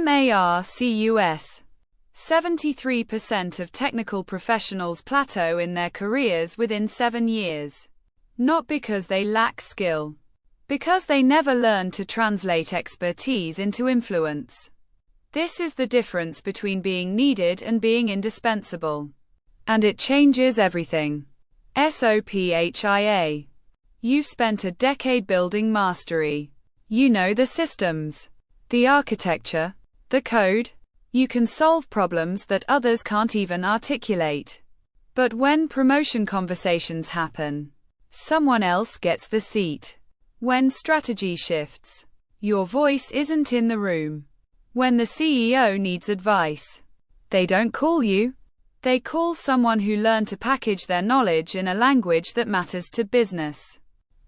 MARCUS. 73% of technical professionals plateau in their careers within 7 years. Not because they lack skill. Because they never learn to translate expertise into influence. This is the difference between being needed and being indispensable. And it changes everything. SOPHIA. You've spent a decade building mastery. You know the systems, the architecture, the code. You can solve problems that others can't even articulate. But when promotion conversations happen, someone else gets the seat. When strategy shifts, your voice isn't in the room. When the CEO needs advice, they don't call you. They call someone who learned to package their knowledge in a language that matters to business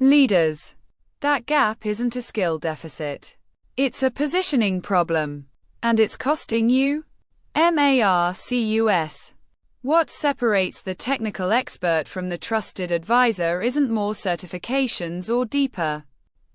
leaders. That gap isn't a skill deficit. It's a positioning problem. And it's costing you? MARCUS. What separates the technical expert from the trusted advisor isn't more certifications or deeper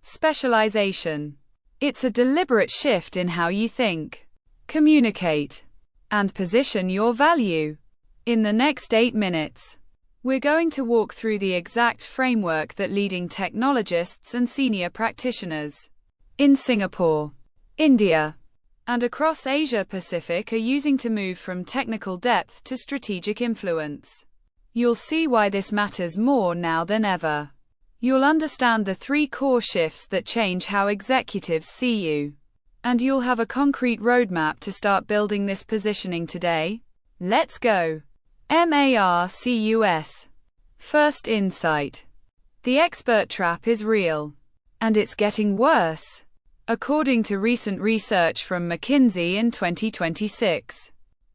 specialization. It's a deliberate shift in how you think, communicate, and position your value. In the next 8 minutes, we're going to walk through the exact framework that leading technologists and senior practitioners in Singapore, India, and across Asia Pacific are using to move from technical depth to strategic influence. You'll see why this matters more now than ever. You'll understand the 3 core shifts that change how executives see you. And you'll have a concrete roadmap to start building this positioning today. Let's go. MARCUS. First insight. The expert trap is real. And it's getting worse. According to recent research from McKinsey in 2026,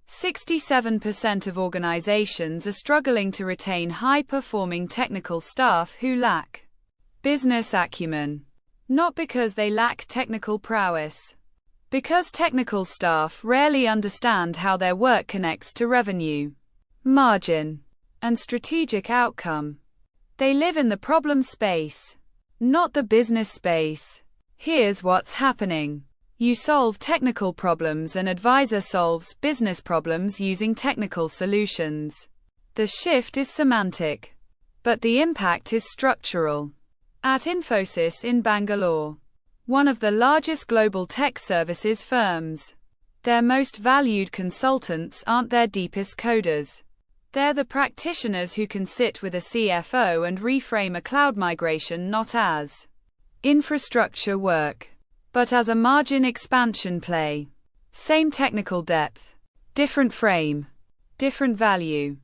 67% of organizations are struggling to retain high-performing technical staff who lack business acumen. Not because they lack technical prowess. Because technical staff rarely understand how their work connects to revenue, margin, and strategic outcome. They live in the problem space, not the business space. Here's what's happening. You solve technical problems, an advisor solves business problems using technical solutions. The shift is semantic, but the impact is structural. At Infosys in Bangalore, one of the largest global tech services firms, their most valued consultants aren't their deepest coders. They're the practitioners who can sit with a CFO and reframe a cloud migration not as infrastructure work, but as a margin expansion play. Same technical depth, different frame, different value.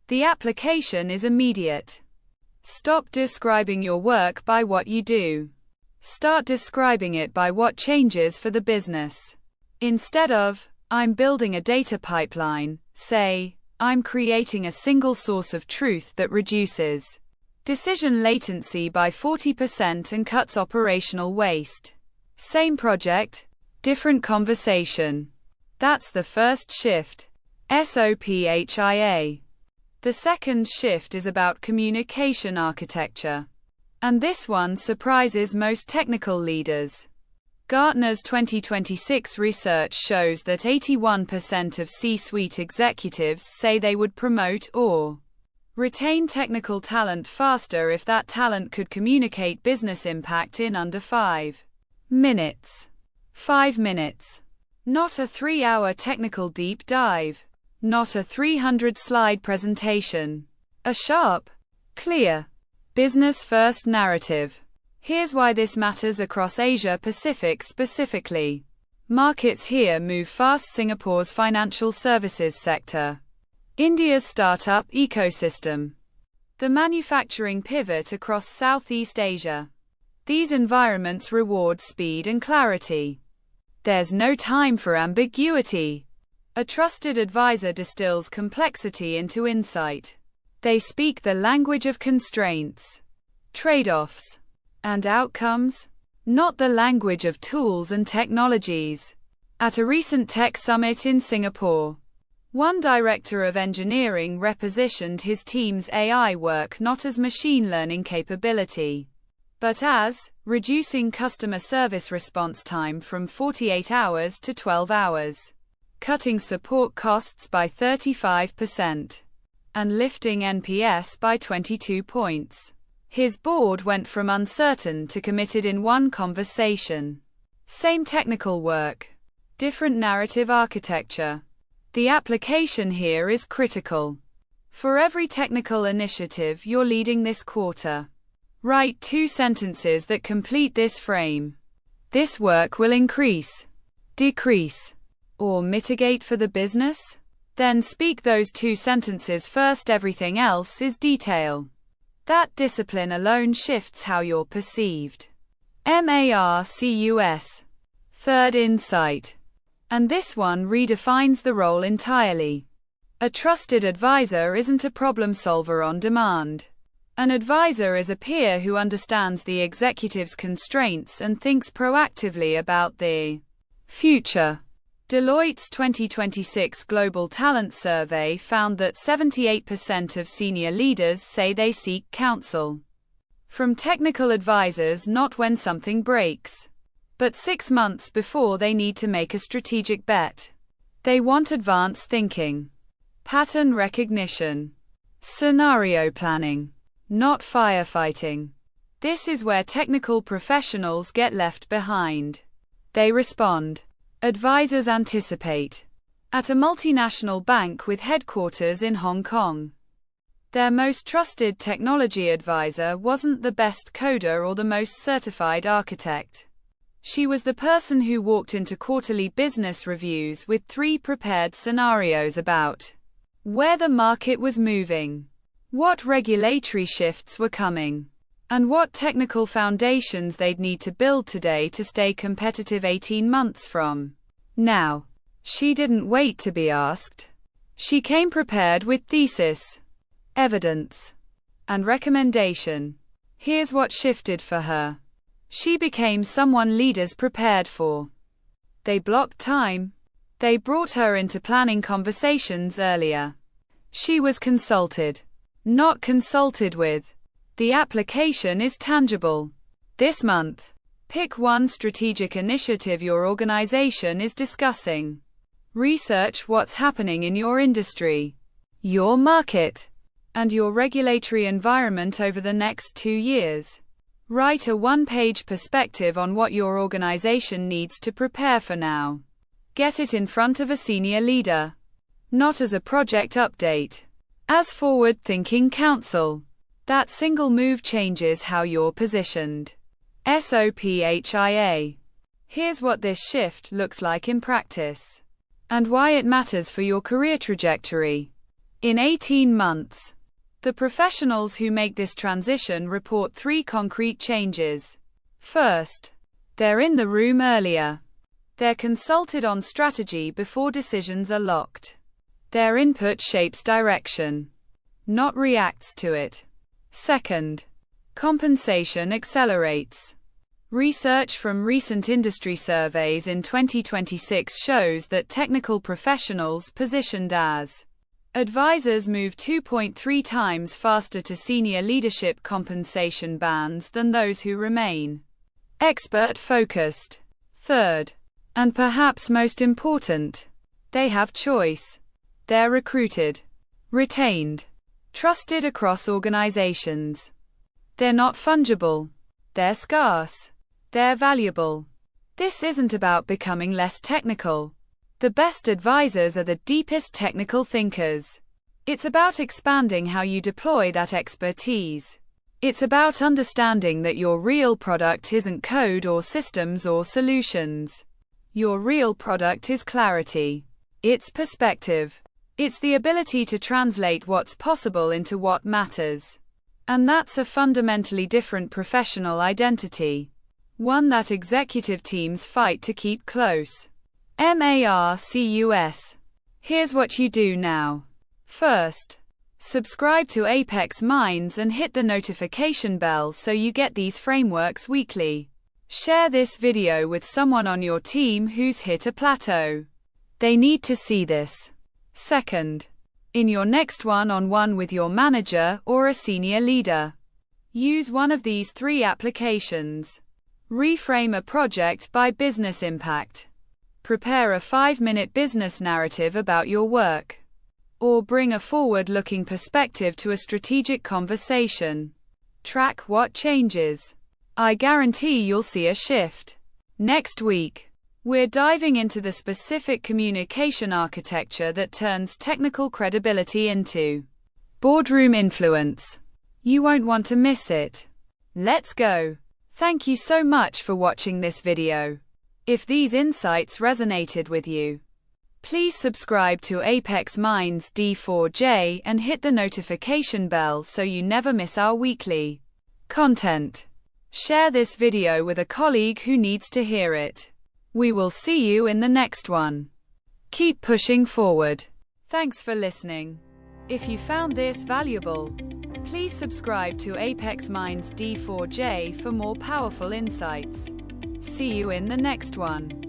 The application is immediate. Stop describing your work by what you do. Start describing it by what changes for the business. Instead of, I'm building a data pipeline, say, I'm creating a single source of truth that reduces decision latency by 40% and cuts operational waste. Same project, different conversation. That's the first shift. SOPHIA. The second shift is about communication architecture. And this one surprises most technical leaders. Gartner's 2026 research shows that 81% of C-suite executives say they would promote or retain technical talent faster if that talent could communicate business impact in under 5 minutes. 5 minutes. Not a 3-hour technical deep dive. Not a 300-slide presentation. A sharp, clear, business-first narrative. Here's why this matters across Asia Pacific specifically. Markets here move fast. Singapore's financial services sector. India's startup ecosystem. The manufacturing pivot across Southeast Asia. These environments reward speed and clarity. There's no time for ambiguity. A trusted advisor distills complexity into insight. They speak the language of constraints, trade-offs, and outcomes, not the language of tools and technologies. At a recent tech summit in Singapore, one director of engineering repositioned his team's AI work not as machine learning capability, but as reducing customer service response time from 48 hours to 12 hours, cutting support costs by 35%, and lifting NPS by 22 points. His board went from uncertain to committed in one conversation. Same technical work, different narrative architecture. The application here is critical. For every technical initiative you're leading this quarter, write 2 sentences that complete this frame. This work will increase, decrease, or mitigate for the business? Then speak those 2 sentences first. Everything else is detail. That discipline alone shifts how you're perceived. MARCUS. Third insight. And this one redefines the role entirely. A trusted advisor isn't a problem solver on demand. An advisor is a peer who understands the executive's constraints and thinks proactively about the future. Deloitte's 2026 Global Talent Survey found that 78% of senior leaders say they seek counsel from technical advisors not when something breaks, but 6 months before they need to make a strategic bet. They want advanced thinking, pattern recognition, scenario planning, not firefighting. This is where technical professionals get left behind. They respond. Advisors anticipate. At a multinational bank with headquarters in Hong Kong, their most trusted technology advisor wasn't the best coder or the most certified architect. She was the person who walked into quarterly business reviews with 3 prepared scenarios about where the market was moving, what regulatory shifts were coming, and what technical foundations they'd need to build today to stay competitive 18 months from now. She didn't wait to be asked. She came prepared with thesis, evidence, and recommendation. Here's what shifted for her. She became someone leaders prepared for. They blocked time. They brought her into planning conversations earlier. She was consulted, not consulted with. The application is tangible. This month, pick one strategic initiative your organization is discussing. Research what's happening in your industry, your market, and your regulatory environment over the next 2 years. Write a 1-page perspective on what your organization needs to prepare for now. Get it in front of a senior leader, not as a project update, as forward-thinking counsel. That single move changes how you're positioned. SOPHIA. Here's what this shift looks like in practice, and why it matters for your career trajectory. In 18 months, the professionals who make this transition report 3 concrete changes. First, they're in the room earlier. They're consulted on strategy before decisions are locked. Their input shapes direction, not reacts to it. Second, compensation accelerates. Research from recent industry surveys in 2026 shows that technical professionals positioned as advisors move 2.3 times faster to senior leadership compensation bands than those who remain expert-focused. Third, and perhaps most important, they have choice. They're recruited, retained, trusted across organizations. They're not fungible. They're scarce. They're valuable. This isn't about becoming less technical. The best advisors are the deepest technical thinkers. It's about expanding how you deploy that expertise. It's about understanding that your real product isn't code or systems or solutions. Your real product is clarity. It's perspective. It's the ability to translate what's possible into what matters. And that's a fundamentally different professional identity. One that executive teams fight to keep close. MARCUS. Here's what you do now. First, subscribe to Apex Minds and hit the notification bell so you get these frameworks weekly. Share this video with someone on your team who's hit a plateau. They need to see this. Second, in your next one-on-one with your manager or a senior leader, Use one of these 3 applications. Reframe a project by business impact. Prepare a 5-minute business narrative about your work. Or bring a forward-looking perspective to a strategic conversation. Track what changes. I guarantee you'll see a shift. Next week, we're diving into the specific communication architecture that turns technical credibility into boardroom influence. You won't want to miss it. Let's go. Thank you so much for watching this video. If these insights resonated with you, please subscribe to Apex Minds D4J and hit the notification bell so you never miss our weekly content. Share this video with a colleague who needs to hear it. We will see you in the next one. Keep pushing forward. Thanks for listening. If you found this valuable, please subscribe to Apex Minds D4J for more powerful insights. See you in the next one.